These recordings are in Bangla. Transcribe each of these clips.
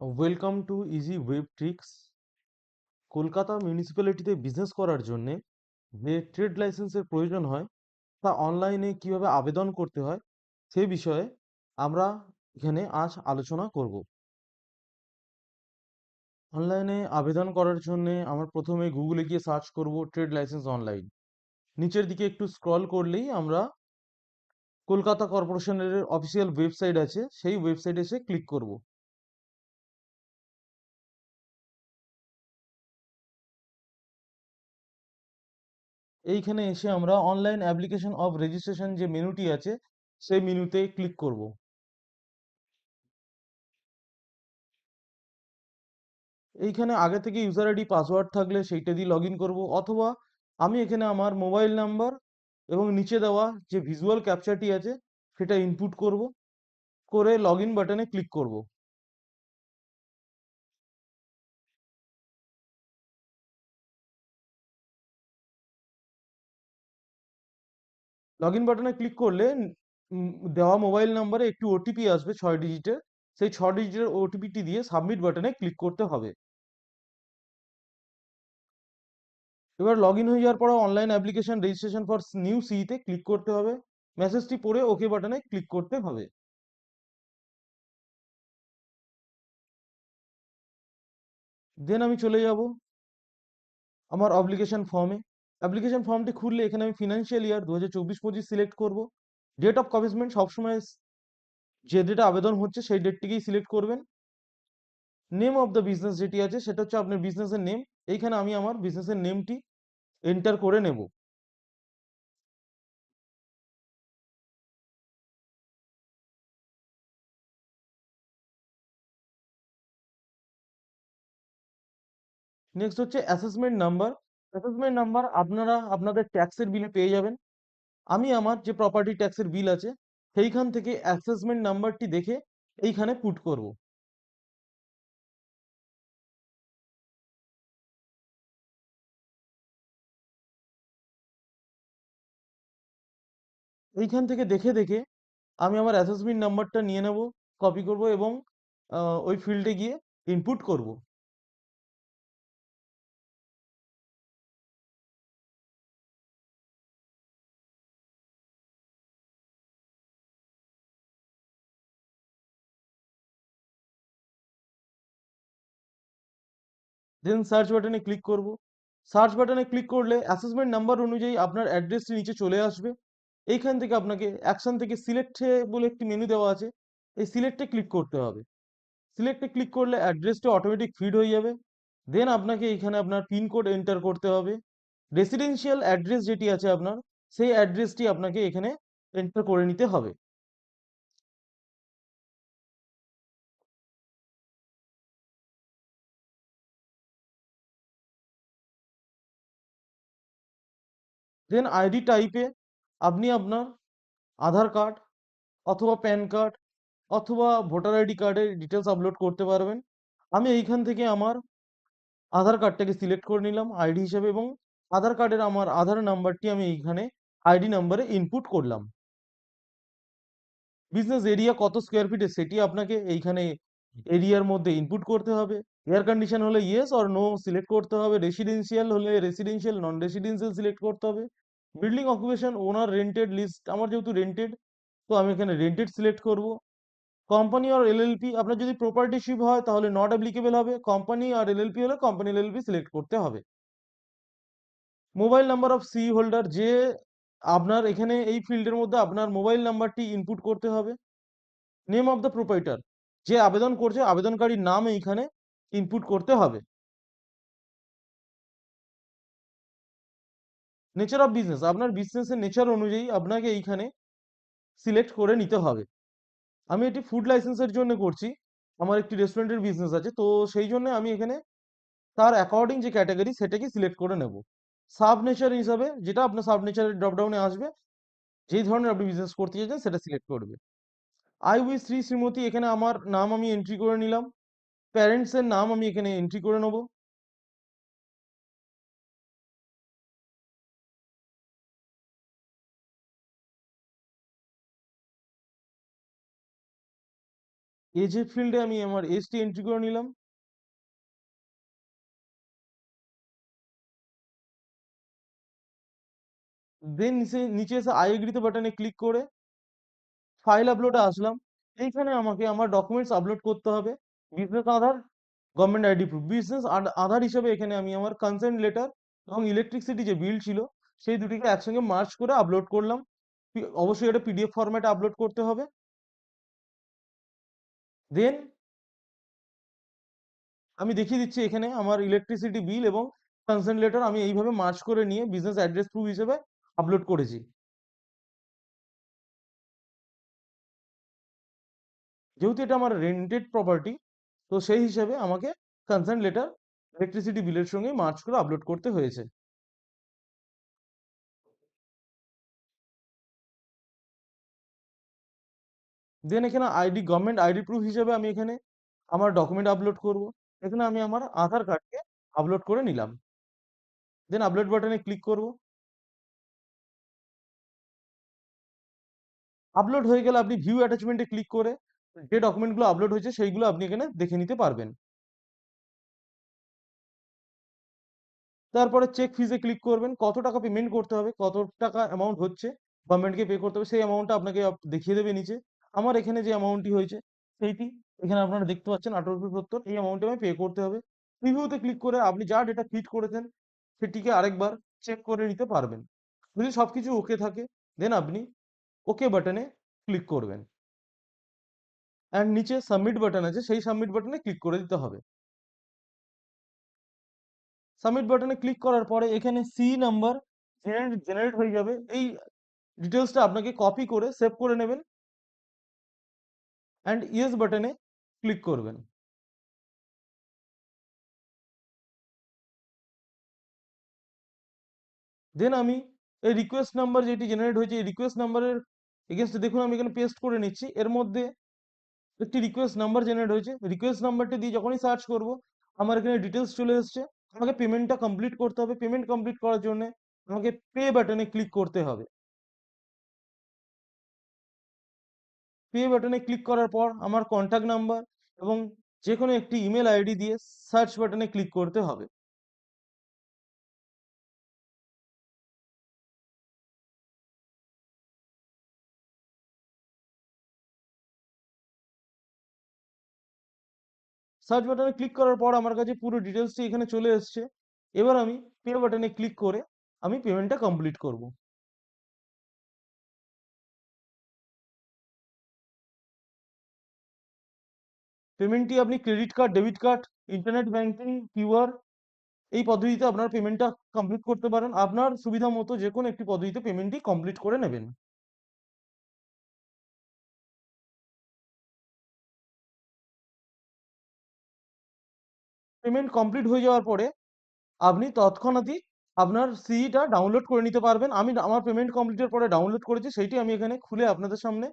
Welcome to easy web tricks. Kolkata মিউনিসিপ্যালিটিতে বিজনেস করার জন্য যে ট্রেড লাইসেন্সের প্রয়োজন হয় তা অনলাইনে কিভাবে আবেদন করতে হয় সে বিষয়ে আমরা এখানে আজ আলোচনা করব। অনলাইনে আবেদন করার জন্য আমরা প্রথমে গুগলে গিয়ে সার্চ করব ট্রেড লাইসেন্স অনলাইন। নিচের দিকে একটু স্ক্রল করলেই আমরা কলকাতা কর্পোরেশনের অফিসিয়াল ওয়েবসাইট আছে, সেই ওয়েবসাইটে এসে ক্লিক করব। এইখানে এসে আমরা অনলাইন অ্যাপ্লিকেশন অফ রেজিস্ট্রেশন যে মেনুটি আছে সেই মেনুতে ক্লিক করব। এইখানে আগে থেকে ইউজার আইডি পাসওয়ার্ড থাকলে সেইটা দিয়ে লগ ইন করবো, অথবা আমি এখানে আমার মোবাইল নাম্বার এবং নিচে দেওয়া যে ভিজুয়াল ক্যাপচারটি আছে সেটা ইনপুট করব, করে লগ ইন বাটনে ক্লিক করব। লগ ইন বাটনে ক্লিক করলে দেওয়া মোবাইল নাম্বারে একটি ওটিপি আসবে 6 ডিজিটের। সেই 6 ডিজিটের ওটিপিটি দিয়ে সাবমিট বাটনে ক্লিক করতে হবে। এবার লগ ইন হয়ে যাওয়ার পর online application registration for new সিইতে ক্লিক করতে হবে। মেসেজটি পড়ে ওকে বাটনে ক্লিক করতে হবে। দেন আমি চলে যাব আমার অব্লিগেশন ফর্মে। অ্যাপ্লিকেশন ফর্মটি খুললে এখানে আমি ফিনান্সিয়াল ইয়ার 2024-25 সিলেক্ট করব। ডেট অফ কমিটমেন্ট সবসময় যে ডেটে আবেদন হচ্ছে সেই ডেটটিকেই সিলেক্ট করবেন। নেম অফ দ্য বিজনেস যেটি আছে সেটা হচ্ছে আপনার বিজনেসের নেম। এইখানে আমি আমার বিজনেসের নেমটি এন্টার করে নেব। নেক্সট হচ্ছে অ্যাসেসমেন্ট নাম্বার। অ্যাসেসমেন্ট নাম্বার আপনারা আপনাদের ট্যাক্সের বিলে পেয়ে যাবেন। আমি আমার যে প্রপার্টি ট্যাক্সের বিল আছে সেইখান থেকে অ্যাসেসমেন্ট নাম্বারটি দেখে এইখানে পুট করব। এইখান থেকে দেখে দেখে আমি আমার অ্যাসেসমেন্ট নাম্বারটা নিয়ে নেব, কপি করব এবং ওই ফিল্ডে গিয়ে ইনপুট করব। দেন সার্চ বাটনে ক্লিক করব। সার্চ বাটনে ক্লিক করলে অ্যাসেসমেন্ট নাম্বার অনুযায়ী আপনার অ্যাড্রেসটি নিচে চলে আসবে। এইখান থেকে আপনাকে অ্যাকশন থেকে সিলেক্টে বলে একটি মেনু দেওয়া আছে, এই সিলেক্টে ক্লিক করতে হবে। সিলেক্টে ক্লিক করলে অ্যাড্রেসটা অটোমেটিক ফিড হয়ে যাবে। দেন আপনাকে এইখানে আপনার পিনকোড এন্টার করতে হবে। রেসিডেন্সিয়াল অ্যাড্রেস যেটি আছে আপনার, সেই অ্যাড্রেসটি আপনাকে এখানে এন্টার করে নিতে হবে। দেন আইডি টাইপে আপনি আপনার আধার কার্ড অথবা প্যান কার্ড অথবা ভোটার আইডি কার্ডের ডিটেলস আপলোড করতে পারবেন। আমি এইখান থেকে আমার আধার কার্ডটাকে সিলেক্ট করে নিলাম আইডি হিসেবে, এবং আধার কার্ডের আমার আধার নাম্বারটি আমি এইখানে আইডি নাম্বারে ইনপুট করলাম। বিজনেস এরিয়া কত স্কোয়ার ফিটে সেটি আপনাকে এইখানে এরিয়ার মধ্যে ইনপুট করতে হবে। এয়ার কন্ডিশন হলে ইয়েস অর নো সিলেক্ট করতে হবে। রেসিডেন্সিয়াল হলে রেসিডেন্সিয়াল, নন রেসিডেন্সিয়াল সিলেক্ট করতে হবে। Building occupation owner rented list, আমার যেহেতু রেন্টেড তো আমি এখানে রেন্টেড সিলেক্ট করব। কোম্পানি আর এলএলপি, আপনার যদি প্রপার্টিশিপ হয় তাহলে নট অ্যাপ্লিকেবল হবে। কোম্পানি আর এলএলপি হলে কোম্পানি এলএলপি সিলেক্ট করতে হবে। Mobile number of C holder, যে আপনার এখানে এই ফিল্ডের মধ্যে আপনার মোবাইল নাম্বারটি ইনপুট করতে হবে। নেম অফ দ্য প্রোপাইটার, যে আবেদন করছে আবেদনকারীর নাম এইখানে ইনপুট করতে হবে। নেচার অফ বিজনেস, আপনার বিজনেসের নেচার অনুযায়ী আপনাকে এইখানে সিলেক্ট করে নিতে হবে। আমি এটি ফুড লাইসেন্সের জন্য করছি, আমার একটি রেস্টুরেন্টের বিজনেস আছে, তো সেই জন্য আমি এখানে তার অ্যাকর্ডিং যে ক্যাটাগরি সেটাকে সিলেক্ট করে নেব। সাব নেচার হিসাবে যেটা আপনার সাব নেচারের ড্রপডাউনে আসবে, যেই ধরনের আপনি বিজনেস করতে চাইছেন সেটা সিলেক্ট করবে। আই উইথ শ্রী শ্রীমতী, এখানে আমার নাম আমি এন্ট্রি করে নিলাম। প্যারেন্টস এর নাম আমি এখানে এন্ট্রি করে নেব। এজ ফিল্ডে আমি আমার এজটি এন্ট্রি করে নিলাম। দেন নিচে নিচে এসে আই এগ্রিতে বাটনে ক্লিক করে ফাইল আপলোডে আসলাম। এইখানে আমাকে আমার ডকুমেন্টস আপলোড করতে হবে। বিজনেস আধার, গভর্নমেন্ট আইডি প্রুফ। বিজনেস আধার হিসেবে এখানে আমি আমার কনসেন্ট লেটার এবং ইলেকট্রিসিটি যে বিল ছিল সেই দুটিকে একসঙ্গে মার্জ করে আপলোড করলাম। অবশ্যই এটা পিডিএফ ফরম্যাটে আপলোড করতে হবে। দেন আমি দেখিয়ে দিচ্ছি এখানে আমার ইলেকট্রিসিটি বিল এবং কনসেন্ট লেটার আমি এইভাবে মার্জ করে নিয়ে বিজনেস অ্যাড্রেস প্রুফ হিসেবে আপলোড করেছি। যেহেতু এটা আমার রেন্টেড প্রপার্টি, তো সেই হিসেবে আমাকে কনসেন্ট লেটার ইলেকট্রিসিটি বিলের সঙ্গে মার্জ করে আপলোড করতে হয়েছে। দেন এখানে আইডি, গভর্নমেন্ট আইডি প্রুফ হিসেবে আমি এখানে আমার ডকুমেন্ট আপলোড করব। এখানে আমি আমার আধার কার্ডকে আপলোড করে নিলাম। দেন আপলোড বাটনে ক্লিক করব। আপলোড হয়ে গেলে আপনি ভিউ অ্যাটাচমেন্টে ক্লিক করে যে ডকুমেন্টগুলো আপলোড হয়েছে সেইগুলো আপনি এখানে দেখে নিতে পারবেন। তারপরে চেক ফিজে ক্লিক করবেন, কত টাকা পেমেন্ট করতে হবে, কত টাকা অ্যামাউন্ট হচ্ছে গভর্নমেন্টকে পে করতে হবে, সেই অ্যামাউন্টটা আপনাকে দেখিয়ে দেবে নিচে। আমার এখানে যে অ্যামাউন্টটি হয়েছে সেইটি এখানে আপনারা দেখতে পাচ্ছেন, 18,70। এই অ্যামাউন্টে আমি পে করতে হবে। রিভিউতে ক্লিক করে আপনি যা ডেটা ফিট করেছেন সেটিকে আরেকবার চেক করে নিতে পারবেন। যদি সবকিছু ওকে থাকে দেন আপনি ওকে বাটনে ক্লিক করবেন, অ্যান্ড নিচে সাবমিট বাটন আছে, সেই সাবমিট বাটনে ক্লিক করে দিতে হবে। সাবমিট বাটনে ক্লিক করার পরে এখানে সি নাম্বার জেনারেট হয়ে যাবে। এই ডিটেলসটা আপনাকে কপি করে সেভ করে নেবেন অ্যান্ড ইয়েস বাটনে ক্লিক করবেন। দেন আমি এই রিকোয়েস্ট নাম্বার যেটি জেনারেট হয়েছে এই রিকোয়েস্ট নাম্বারের এগেনস্টে দেখুন আমি এখানে পেস্ট করে নিচ্ছি। এর মধ্যে একটি রিকোয়েস্ট নাম্বার জেনারেট হয়েছে। রিকোয়েস্ট নাম্বারটি দিয়ে যখনই সার্চ করব আমার এখানে ডিটেলস চলে এসছে। আমাকে পেমেন্টটা কমপ্লিট করতে হবে। পেমেন্ট কমপ্লিট করার জন্য আমাকে পে বাটনে ক্লিক করতে হবে। পে বাটনে ক্লিক করার পর আমার কন্ট্যাক্ট নাম্বার এবং যে কোনো একটি ইমেল আইডি দিয়ে সার্চ বাটনে ক্লিক করতে হবে। সার্চ বাটনে ক্লিক করার পর আমার কাছে পুরো ডিটেলসটি এখানে চলে এসছে। এবার আমি পে বাটনে ক্লিক করে আমি পেমেন্টটা কমপ্লিট করব। পেমেন্টটি আপনি credit card, debit card, internet banking, QR এই পদ্ধতিতে আপনার পেমেন্টটা কমপ্লিট করতে পারেন। আপনার সুবিধা মতো যে কোনো একটি পদ্ধতিতে পেমেন্টটি কমপ্লিট করে নেবেন। পেমেন্ট কমপ্লিট হয়ে যাওয়ার পরে আপনি তৎক্ষণাৎই আপনার সিইটা ডাউনলোড করে নিতে পারবেন। আমি আমার পেমেন্ট কমপ্লিটের পরে ডাউনলোড করেছি, সেইটি আমি এখানে খুলে আপনাদের সামনে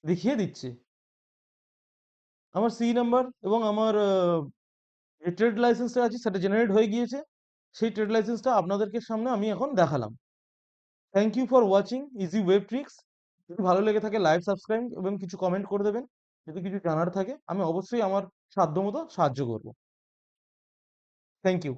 দেখিয়ে দিচ্ছি। আমার সিই নাম্বার এবং আমার যে ট্রেড লাইসেন্সটা আছে সেটা জেনারেট হয়ে গিয়েছে। সেই ট্রেড লাইসেন্সটা আপনাদেরকে সামনে আমি এখন দেখালাম। Thank you for watching easy web tricks. যদি ভালো লেগে থাকে লাইক, সাবস্ক্রাইব এবং কিছু কমেন্ট করে দেবেন। যদি কিছু জানার থাকে আমি অবশ্যই আমার সাধ্যমতো সাহায্য করব। Thank you.